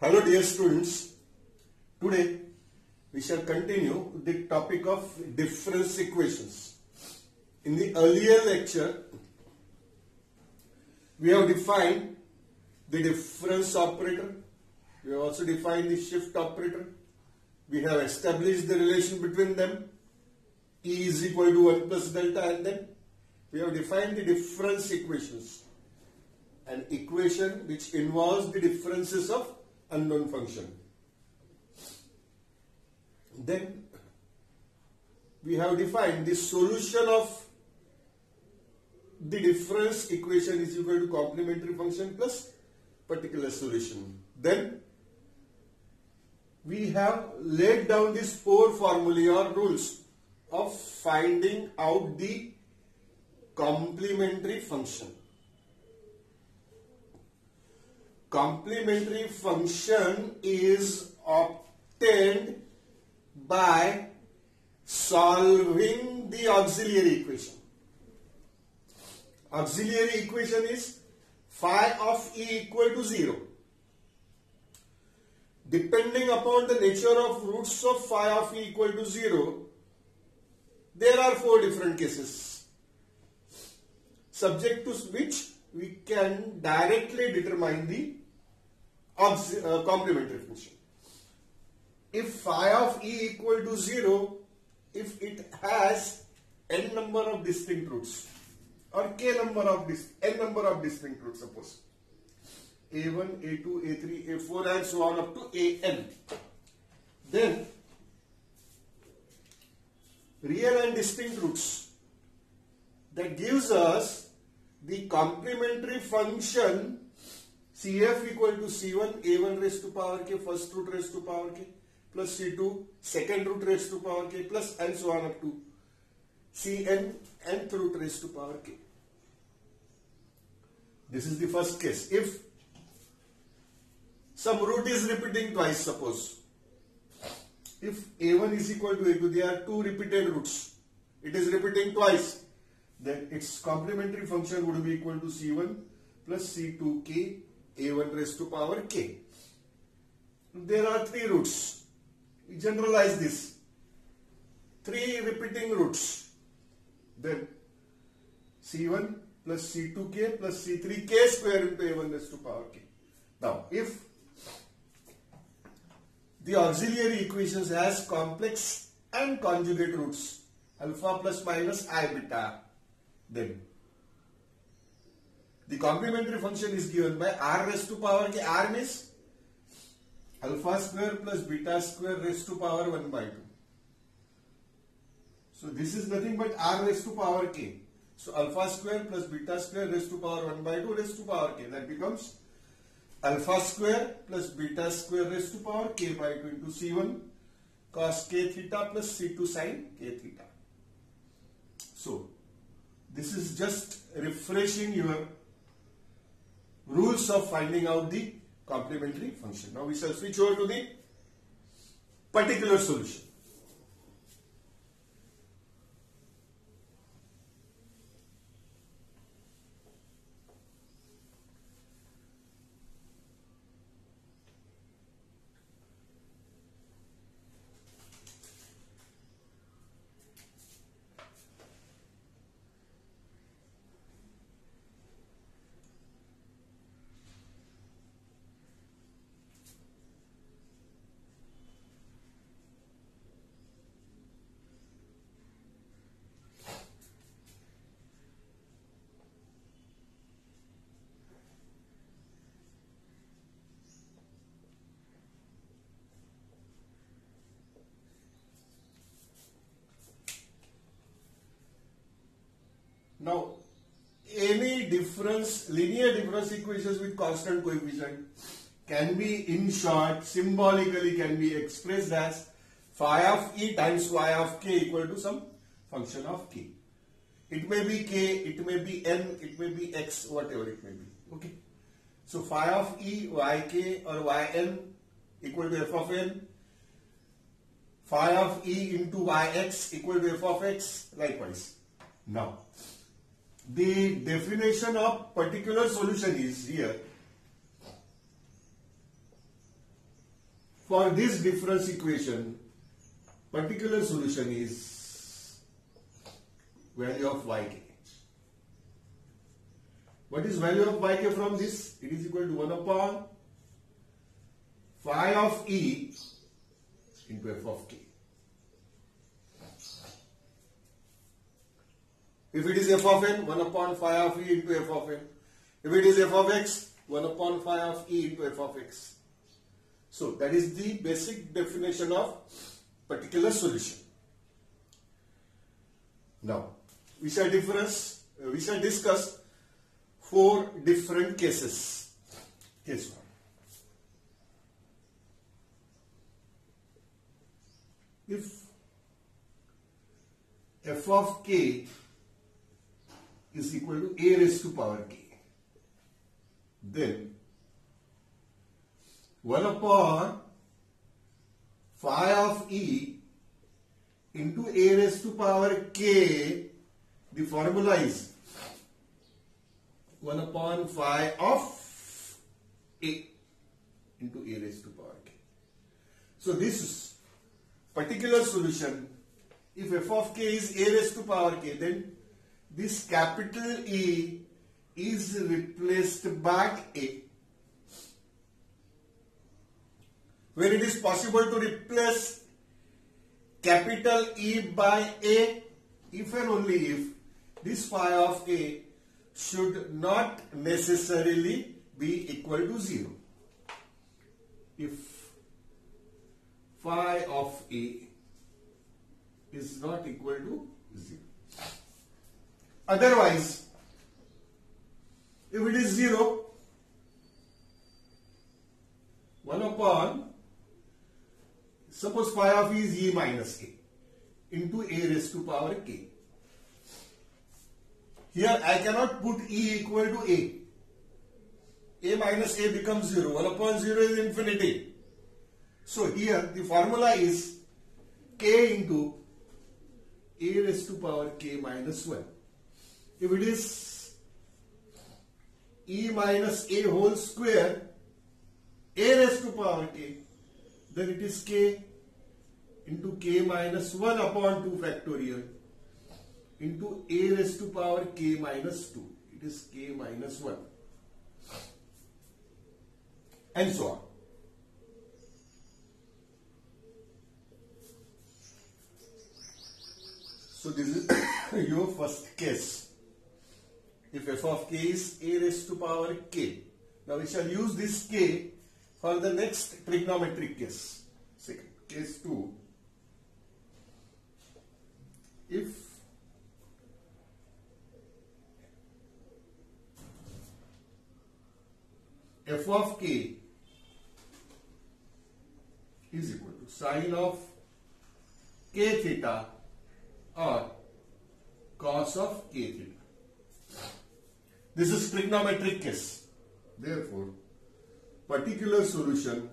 Hello dear students, today we shall continue the topic of difference equations. In the earlier lecture, we have defined the difference operator, we have also defined the shift operator, we have established the relation between them, E is equal to 1 plus delta, and then we have defined the difference equations, an equation which involves the differences of unknown function. Then we have defined the solution of the difference equation is equal to complementary function plus particular solution. Then we have laid down these four formulae or rules of finding out the complementary function. Complementary function is obtained by solving the auxiliary equation. Auxiliary equation is phi of E equal to 0. Depending upon the nature of roots of phi of E equal to 0, there are four different cases, subject to which we can directly determine the complementary function. If phi of E equal to 0, if it has n number of distinct roots or n number of distinct roots, suppose a1, a2, a3, a4 and so on up to an, then real and distinct roots, that gives us the complementary function CF equal to C1 a1 raised to power k first root raised to power k plus C2 second root raised to power k plus and so on up to Cn nth root raised to power k. This is the first case. If some root is repeating twice, suppose if a1 is equal to a2, there are two repeated roots, it is repeating twice, then its complementary function would be equal to C1 plus C2k a1 raised to power k. There are three roots. We generalize this. Three repeating roots. Then C1 plus C2k plus C3k square into a1 raised to power k. Now, if the auxiliary equations has complex and conjugate roots, alpha plus minus I beta, then the complementary function is given by r raised to power k. R means alpha square plus beta square raised to power 1 by 2. So this is nothing but r raised to power k. So alpha square plus beta square raised to power 1 by 2 raised to power k. That becomes alpha square plus beta square raised to power k by 2 into C1 cos k theta plus C2 sin k theta. So this is just refreshing your rules of finding out the complementary function. Now we shall switch over to the particular solution. Now, any linear difference equations with constant coefficient can be, in short, symbolically can be expressed as phi of E times y of k equal to some function of k. It may be k, it may be n, it may be x, whatever it may be. Okay. So phi of E yk or yn equal to f of n. Phi of E into yx equal to f of x, likewise. Now, the definition of particular solution is here for this difference equation, particular solution is value of yk. What is value of yk from this? It is equal to 1 upon phi of e into f of k. If it is f of n, 1 upon phi of e into f of n. If it is f of x, 1 upon phi of e into f of x. So that is the basic definition of particular solution. Now we shall discuss 4 different cases. Case 1. If f of k is equal to a raised to power k, then 1 upon phi of e into a raised to power k, the formula is 1 upon phi of a into a raised to power k. So this particular solution, if f of k is a raised to power k, then this capital E is replaced by a. When it is possible to replace capital E by a, if and only if this phi of a should not necessarily be equal to 0. If phi of a is not equal to 0. Otherwise, if it is 0, 1 upon, suppose phi of e is e minus a into a raised to power k. Here I cannot put e equal to a. A minus a becomes 0. 1 upon 0 is infinity. So here the formula is k into a raised to power k minus 1. If it is e minus a whole square, a raised to power k, then it is k into k minus 1 upon 2 factorial into a raised to power k minus 2. It is k minus 1. And so on. So this is your first case. If f of k is a raised to power k. Now we shall use this k for the next trigonometric case. Second, case 2. If f of k is equal to sine of k theta or cos of k theta. This is trigonometric case. Therefore, particular solution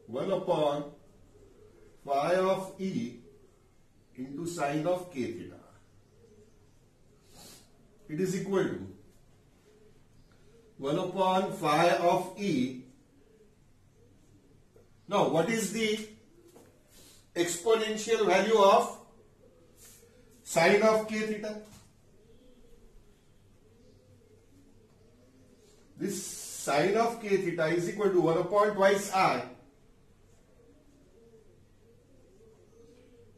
1 upon phi of e into sine of k theta. It is equal to 1 upon phi of e. Now, what is the exponential value of sine of k theta? This sine of k theta is equal to 1 upon twice I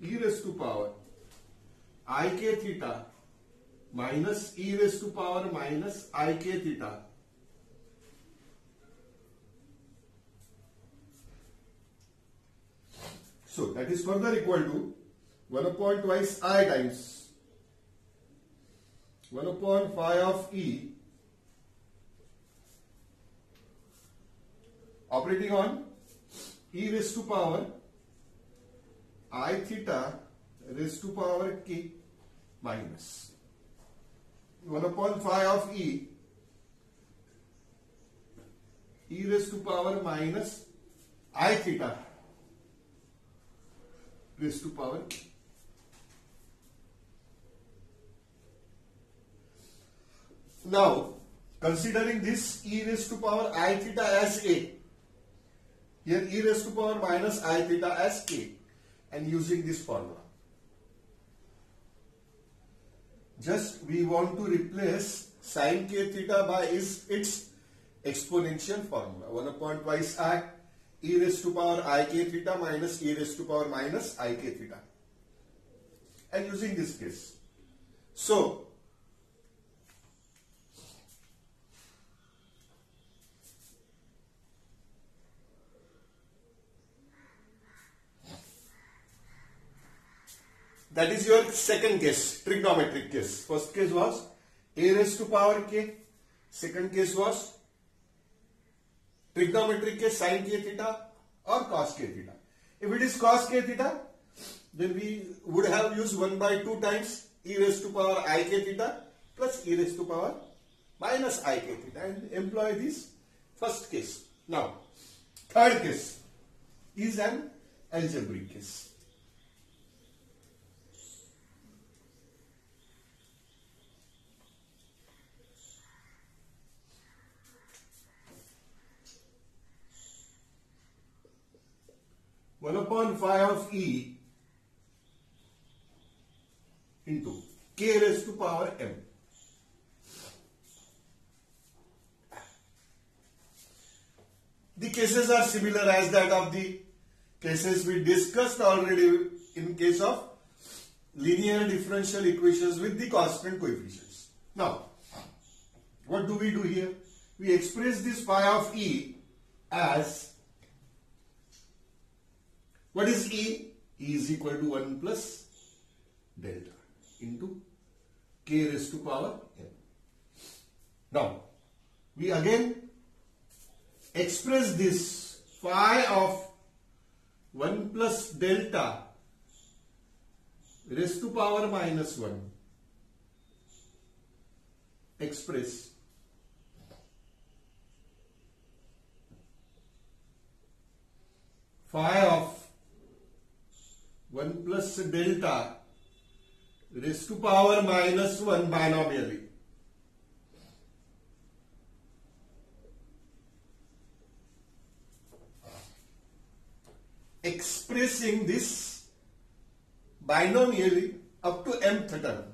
e raised to power I k theta minus e raised to power minus I k theta so that is further equal to 1 upon twice I times 1 upon phi of e operating on e raised to power I theta raised to power k minus 1 upon phi of e raised to power minus I theta raised to power k. Now, considering this e raised to power I theta as a, here e raised to power minus I theta as k, and using this formula. Just we want to replace sin k theta by its exponential formula. 1 upon twice I e raised to power I k theta minus e raised to power minus I k theta. And using this case. So, that is your second case, trigonometric case. First case was a raised to power k. Second case was trigonometric case sin k theta or cos k theta. If it is cos k theta, then we would have used 1 by 2 times e raised to power I k theta plus e raised to power minus I k theta and employ this first case. Now, third case is an algebraic case. One upon phi of e into k raised to power m. The cases are similar as that of the cases we discussed already in case of linear differential equations with the constant coefficients. Now, what do we do here? We express this phi of e as, what is e? E is equal to 1 plus delta into k raised to power m. Now, we again express this phi of 1 plus delta raised to power minus 1 express phi of 1 plus delta raised to power minus 1 binomially. Expressing this binomially up to mth term.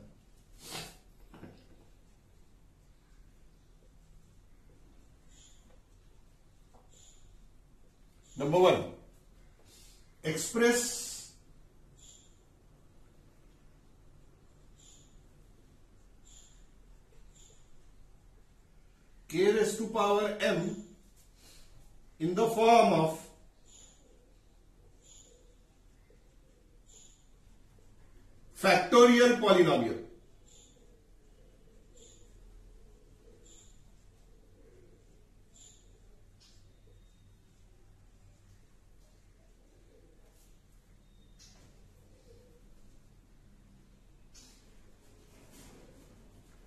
Number 1, express k raised to power m in the form of factorial polynomial.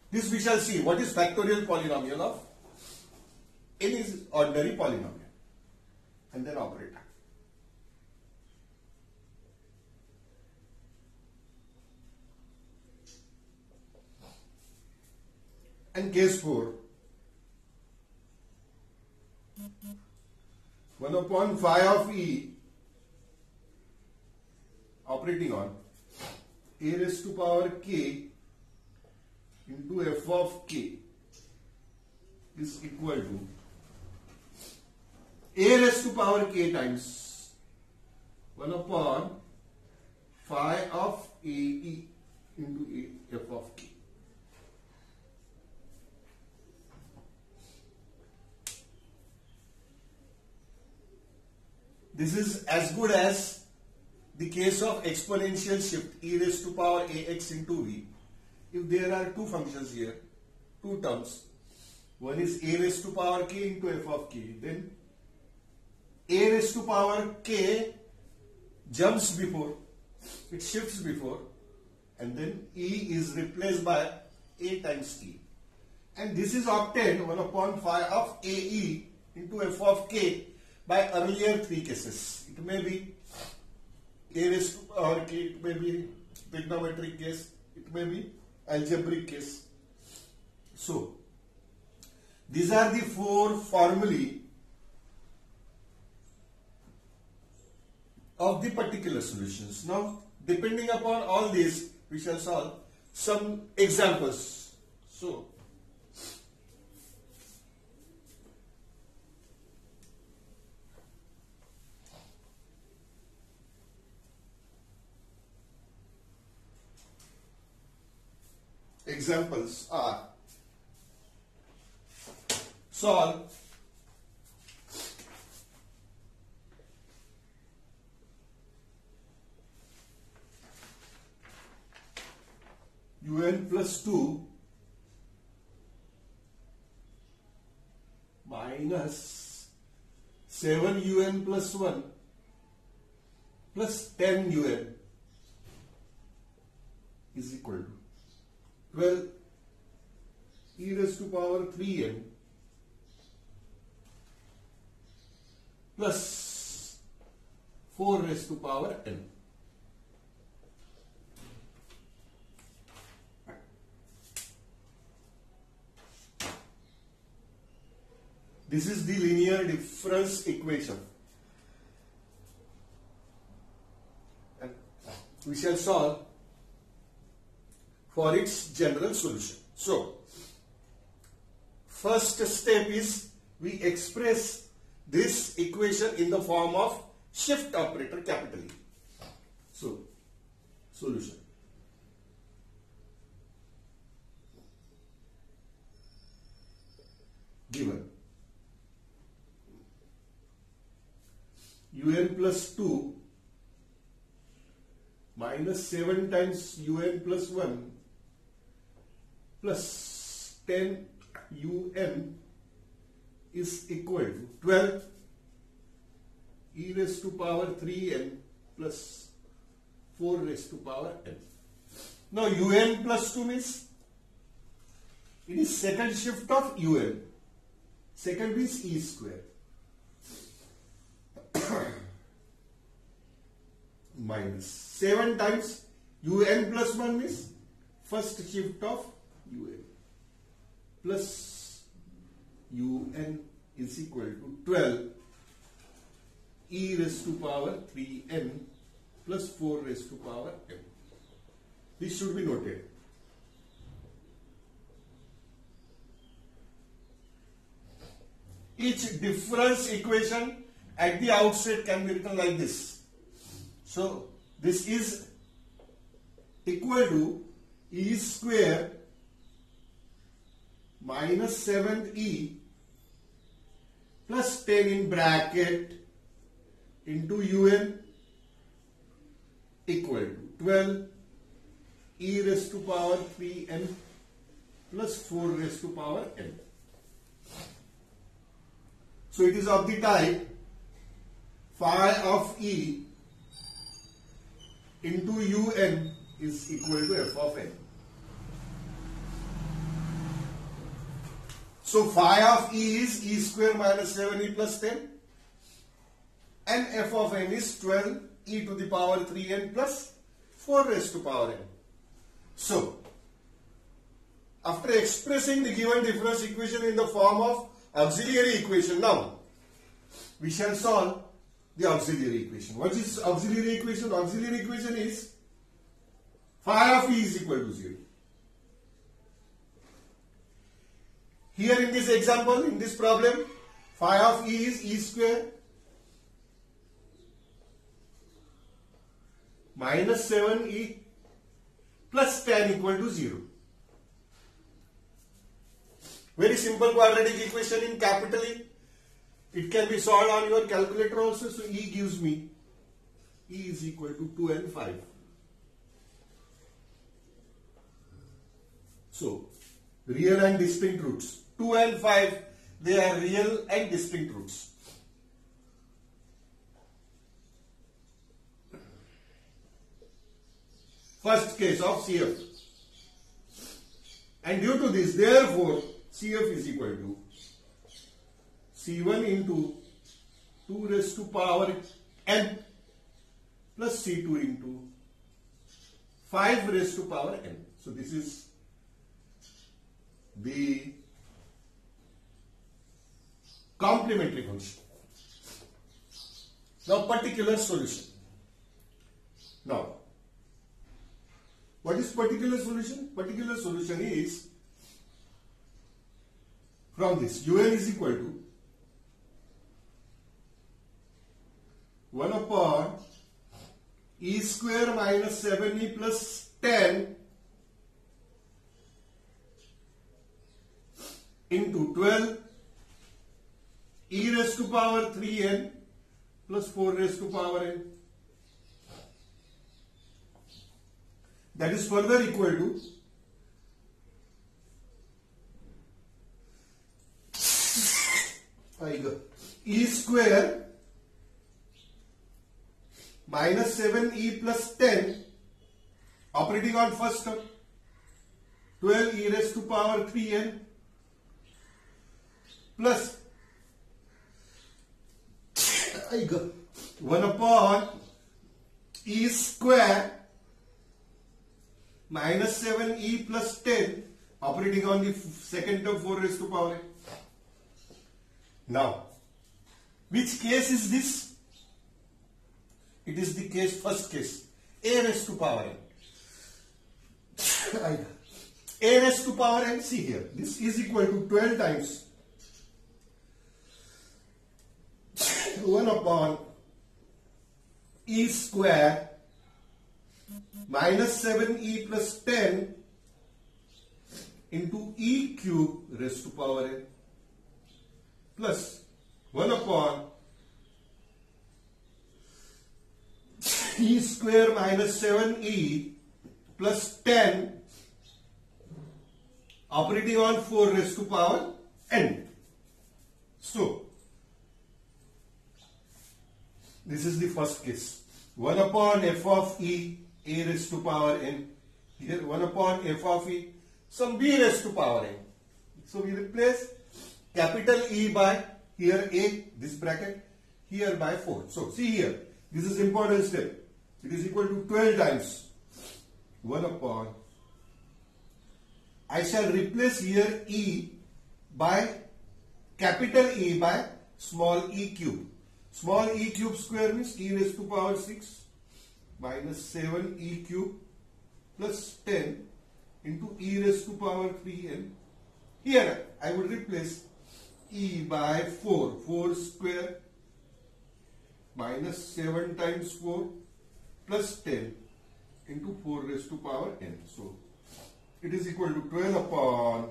This we shall see. What is factorial polynomial of? N is ordinary polynomial. And then operator. And case 4. 1 upon phi of e operating on a raised to power k into f of k is equal to a raised to power k times 1 upon phi of ae into a f of k. This is as good as the case of exponential shift e raised to power ax into v. If there are two functions here, two terms, one is a raised to power k into f of k, then a raised to power k jumps before, it shifts before, and then e is replaced by a times t. And this is obtained 1 upon phi of ae into f of k by earlier three cases. It may be a raised to power k, it may be trigonometric case, it may be algebraic case. So, these are the four formulae of the particular solutions. Now, depending upon all these, we shall solve some examples. So, examples are: solve un plus 2 minus 7un plus 1 plus 10un is equal to 12 e raised to power 3n plus 4 raised to power n. This is the linear difference equation. And we shall solve for its general solution. So, first step is we express this equation in the form of shift operator capital E. So, solution. Given un plus 2 minus 7 times un plus 1 plus 10 un is equal to 12 e raised to power 3n plus 4 raised to power n. Now un plus 2 means it is second shift of un. Second means e square. Minus 7 times un plus 1 means first shift of un plus un is equal to 12 e raised to power 3n plus 4 raised to power n. This should be noted. Each difference equation at the outset can be written like this. So, this is equal to e square minus 7e plus 10 in bracket into un equal to 12 e raised to power 3n plus 4 raised to power n. So, it is of the type phi of e into un is equal to f of n. So phi of e is e square minus 7e plus 10 and f of n is 12 e to the power 3n plus 4 raised to power n. So after expressing the given difference equation in the form of auxiliary equation, now we shall solve the auxiliary equation. What is auxiliary equation? Auxiliary equation is phi of e is equal to 0. Here in this example, in this problem, phi of e is e square minus 7e plus 10 equal to 0. Very simple quadratic equation in capital E. It can be solved on your calculator also. So E gives me E is equal to 2 and 5. So real and distinct roots. 2 and 5, they are real and distinct roots. First case of CF. And due to this, therefore, CF is equal to C1 into 2 raised to power n plus C2 into 5 raised to power n. So this is the complementary function. Now particular solution. What is particular solution? Particular solution is from this un is equal to 1 upon e square minus 7e plus 10 into 12 e raised to power 3n plus 4 raised to power n. That is further equal to e square minus 7e plus 10 operating on first term 12 e raised to power 3n plus 1 upon e square minus 7e plus 10 operating on the second term 4 raised to power n. Now, which case is this? It is the case, first case, a raised to power n. A raised to power n, see here, this is equal to 12 times 1 upon e square minus 7e plus 10 into e cube raised to power n plus 1 upon e square minus 7e plus 10 operating on 4 raised to power n. So, this is the first case. 1 upon f of e, a raised to power n. Here 1 upon f of e, some b raised to power n. So we replace capital E by here a, this bracket, here by 4. So see here, this is important step. It is equal to 12 times 1 upon. I shall replace here e by capital E by small e cube. Small e cube square means e raised to power 6 minus 7 e cube plus 10 into e raised to power 3n. Here I would replace e by 4. 4 square minus 7 times 4 plus 10 into 4 raised to power n. So it is equal to 12 upon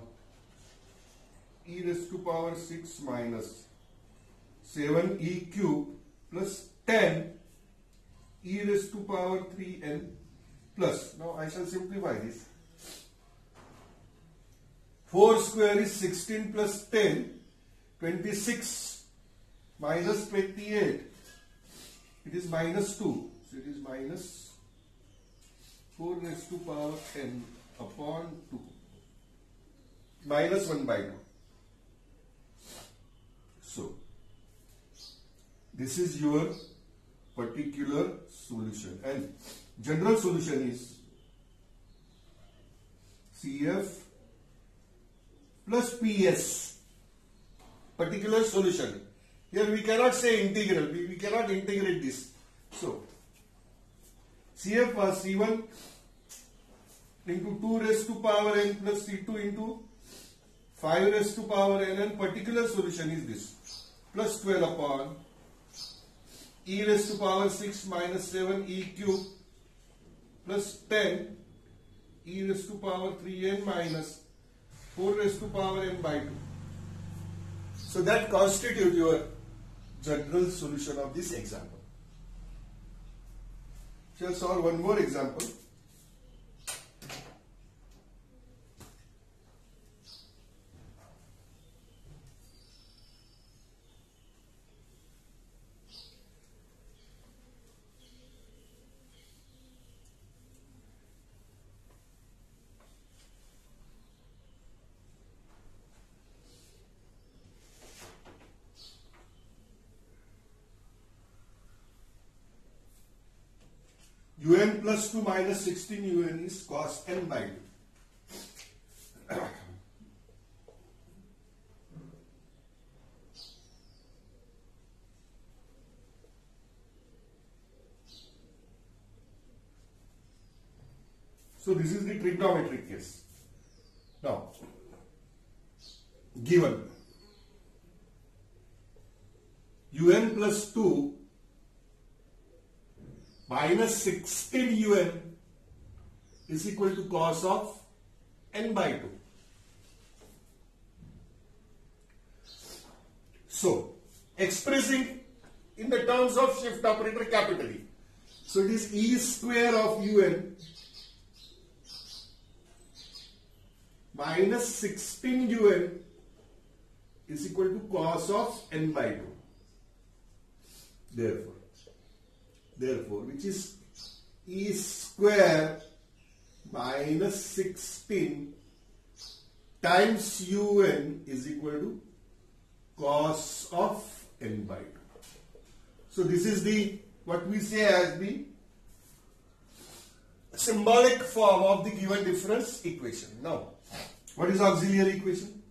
e raised to power 6 minus 7e cube plus 10 e raised to power 3n plus, now I shall simplify this. 4 square is 16 plus 10, 26 minus 28. It is minus 2. So it is minus 4 raised to power n upon 2. Minus 1 by 2. So, this is your particular solution, and general solution is CF plus PS. Particular solution. Here we cannot say integral. We cannot integrate this. So, CF was C1 into 2 raised to power n plus C2 into 5 raised to power n, and particular solution is this, plus 12 upon e raised to power 6 minus 7 e cube plus 10 e raised to power 3n minus 4 raised to power n by 2. So that constitutes your general solution of this example. Shall solve one more example. un plus 2 minus 16 un is cos n by 2. So this is the trigonometric case. Now, given un plus 2 minus 16 un is equal to cos of n by 2. So, expressing in the terms of shift operator capital E. So it is E square of un minus 16 un is equal to cos of n by 2. Therefore, which is E square minus 16 times un is equal to cos of n by 2. So this is the what we say as the symbolic form of the given difference equation. Now, what is auxiliary equation?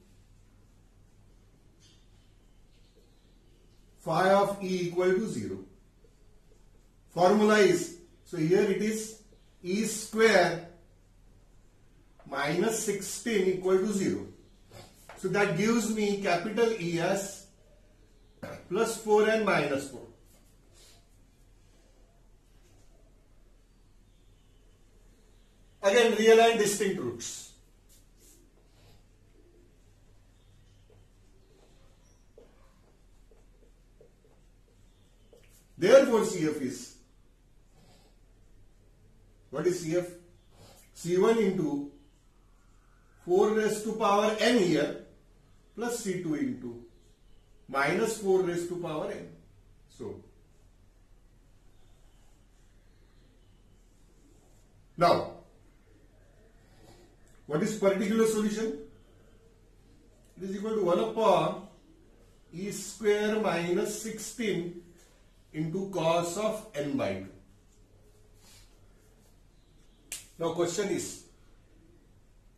Phi of E equal to 0. Formula is, so here it is E square minus 16 equal to 0. So that gives me capital E as plus 4 and minus 4. Again, real and distinct roots. Therefore, CF is, what is CF? C1 into 4 raised to power n here plus C2 into minus 4 raised to power n. So, now, what is particular solution? It is equal to 1 upon E square minus 16 into cos of n by 2. Now question is,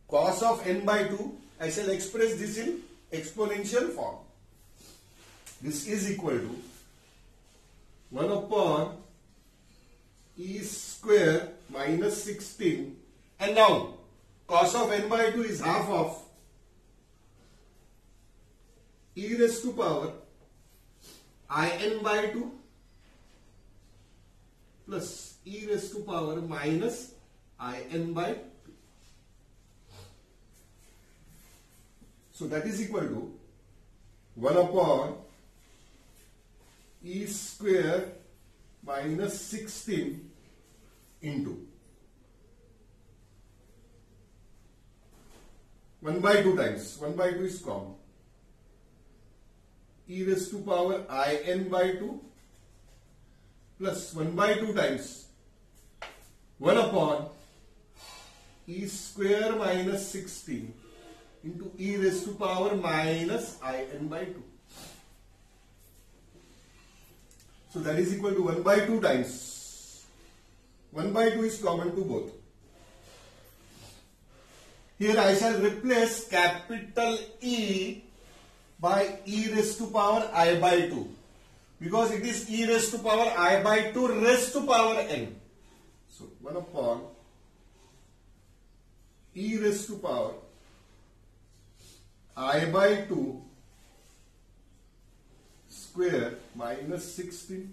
cos of n by 2, I shall express this in exponential form. This is equal to 1 upon E square minus 16, and now cos of n by 2 is half of e raised to power in by 2 plus e raised to power minus in by 2. So that is equal to 1 upon e square minus 16 into 1 by 2 times, 1 by 2 is common, e raised to power in by 2 plus 1 by 2 times 1 upon e square minus 16 into e raised to power minus in by 2. So that is equal to 1 by 2 times 1 by 2 is common to both. Here I shall replace capital E by e raised to power I by 2, because it is e raised to power I by 2 raised to power n. So 1 upon e raised to power I by 2 square minus 16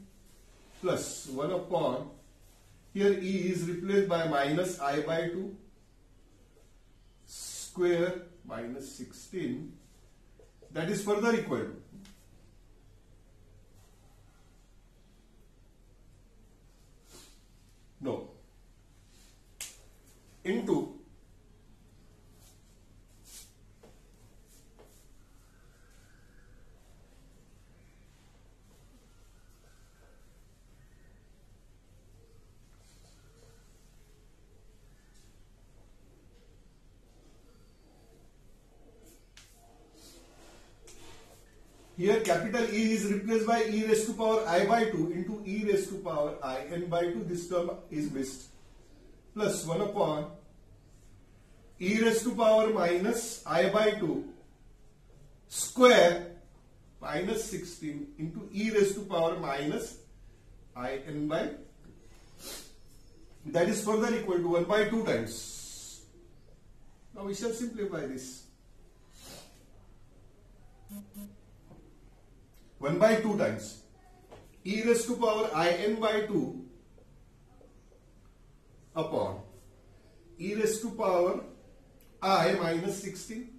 plus 1 upon, here e is replaced by minus I by 2 square minus 16, that is further equal to into here capital E is replaced by e raised to power I by 2 into e raised to power in by 2, this term is missed, plus 1 upon e raised to power minus I by 2 square minus 16 into e raised to power minus in by 2. that is further equal to 1 by 2 times. Now we shall simplify this. 1 by 2 times e raised to power in by 2 upon e raised to power I minus 16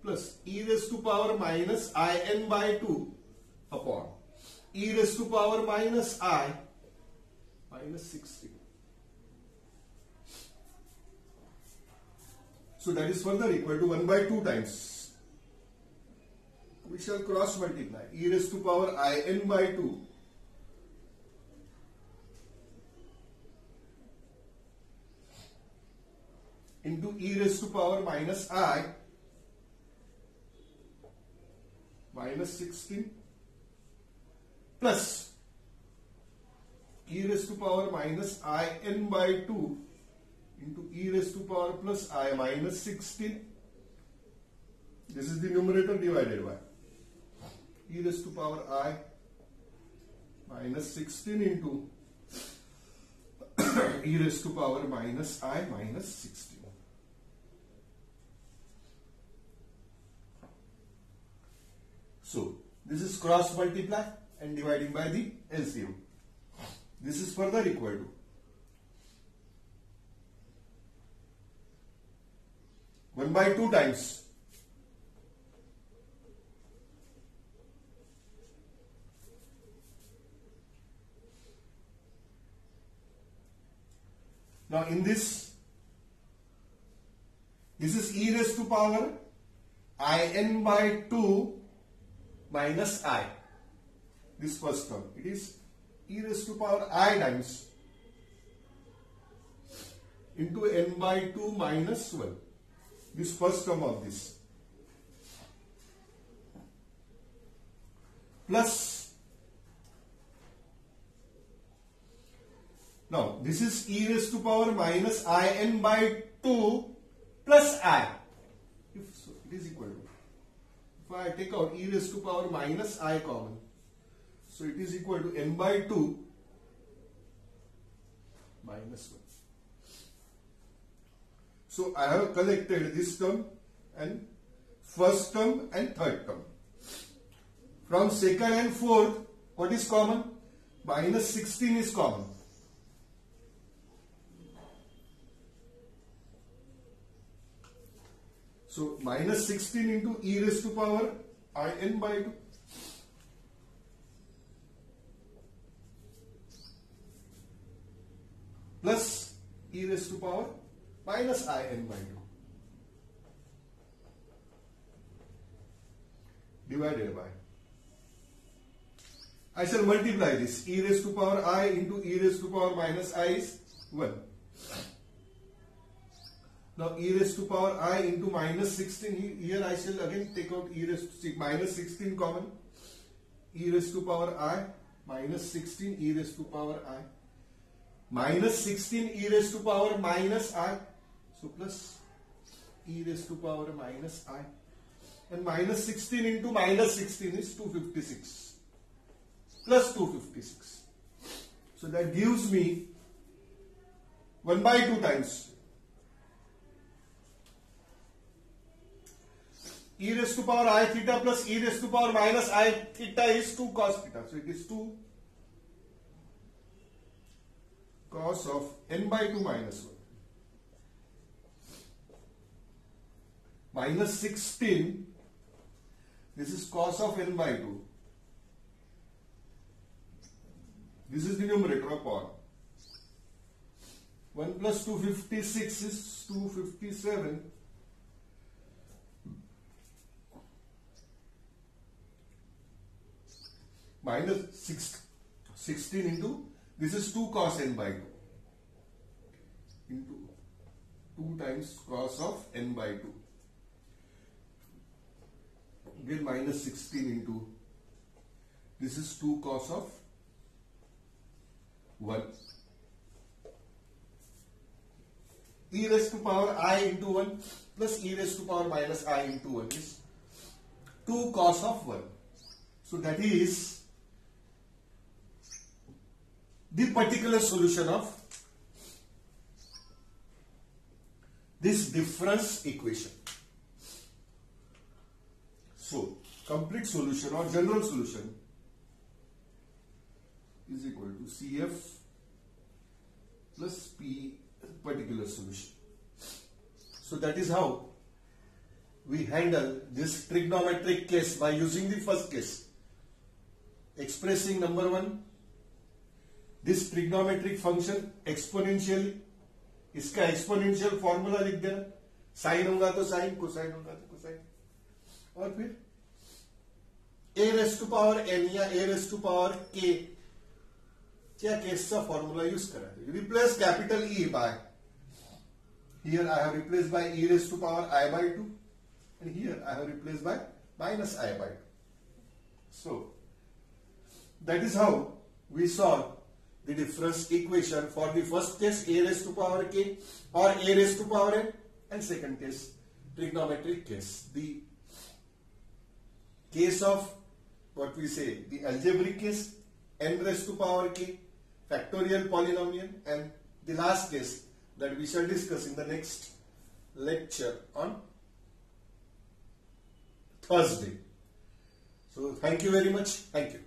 plus e raised to power minus in by 2 upon e raised to power minus I minus 16. So that is further equal to 1 by 2 times. We shall cross multiply e raised to power in by 2 into e raised to power minus I minus 16 plus e raised to power minus in by 2 into e raised to power plus I minus 16. This is the numerator divided by e raised to power I minus 16 into e raised to power minus I minus 16. So this is cross multiply and dividing by the LCM. This is further equal to 1 by 2 times now in this is e raised to power in by 2 minus I. This first term, it is e raised to power I times into n by 2 minus 1. This first term of this plus now this is e raised to power minus in by 2 plus I. If so, it is equal to, if I take out e raised to power minus I common, so it is equal to n by 2 minus 1. So I have collected this term and first term and third term. From second and fourth, what is common? Minus 16 is common. So minus 16 into e raised to power in by 2 plus e raised to power minus in by 2 divided by, I shall multiply this, e raised to power I into e raised to power minus I is 1. Now e raised to power I into minus 16, here I shall again take out e raised to minus 16 common, e raised to power I minus 16 e raised to power I minus 16 e raised to power minus I, so plus e raised to power minus I, and minus 16 into minus 16 is 256 plus 256. So that gives me 1 by 2 times e raised to power I theta plus e raised to power minus I theta is 2 cos theta. So it is 2 cos of n by 2 minus 1 minus 16, this is cos of n by 2. This is the numerator upon 1 plus 256 is 257 minus 16 into, this is 2 cos n by 2 into 2 times cos of n by 2. Again minus 16 into, this is 2 cos of 1. E raised to power I into 1 plus e raised to power minus I into 1 is 2 cos of 1. So that is the particular solution of this difference equation. So, complete solution or general solution is equal to CF plus P particular solution. So that is how we handle this trigonometric case by using the first case. Expressing number one, this trigonometric function exponentially, इसका exponential formula लिख देना, sign होगा तो sign, cosine होगा तो cosine, और फिर a raise to power n या a raise to power k क्या केसचा फॉर्मूला यूज करायचा. Replace capital E by, here I have replaced by e raised to power I by 2 and here I have replaced by minus I by 2. So that is how we solve the difference equation for the first case a raised to power k or a raised to power n, and second case trigonometric case, the case of what we say the algebraic case n raised to power k factorial polynomial, and the last case that we shall discuss in the next lecture on Thursday. So thank you very much. Thank you.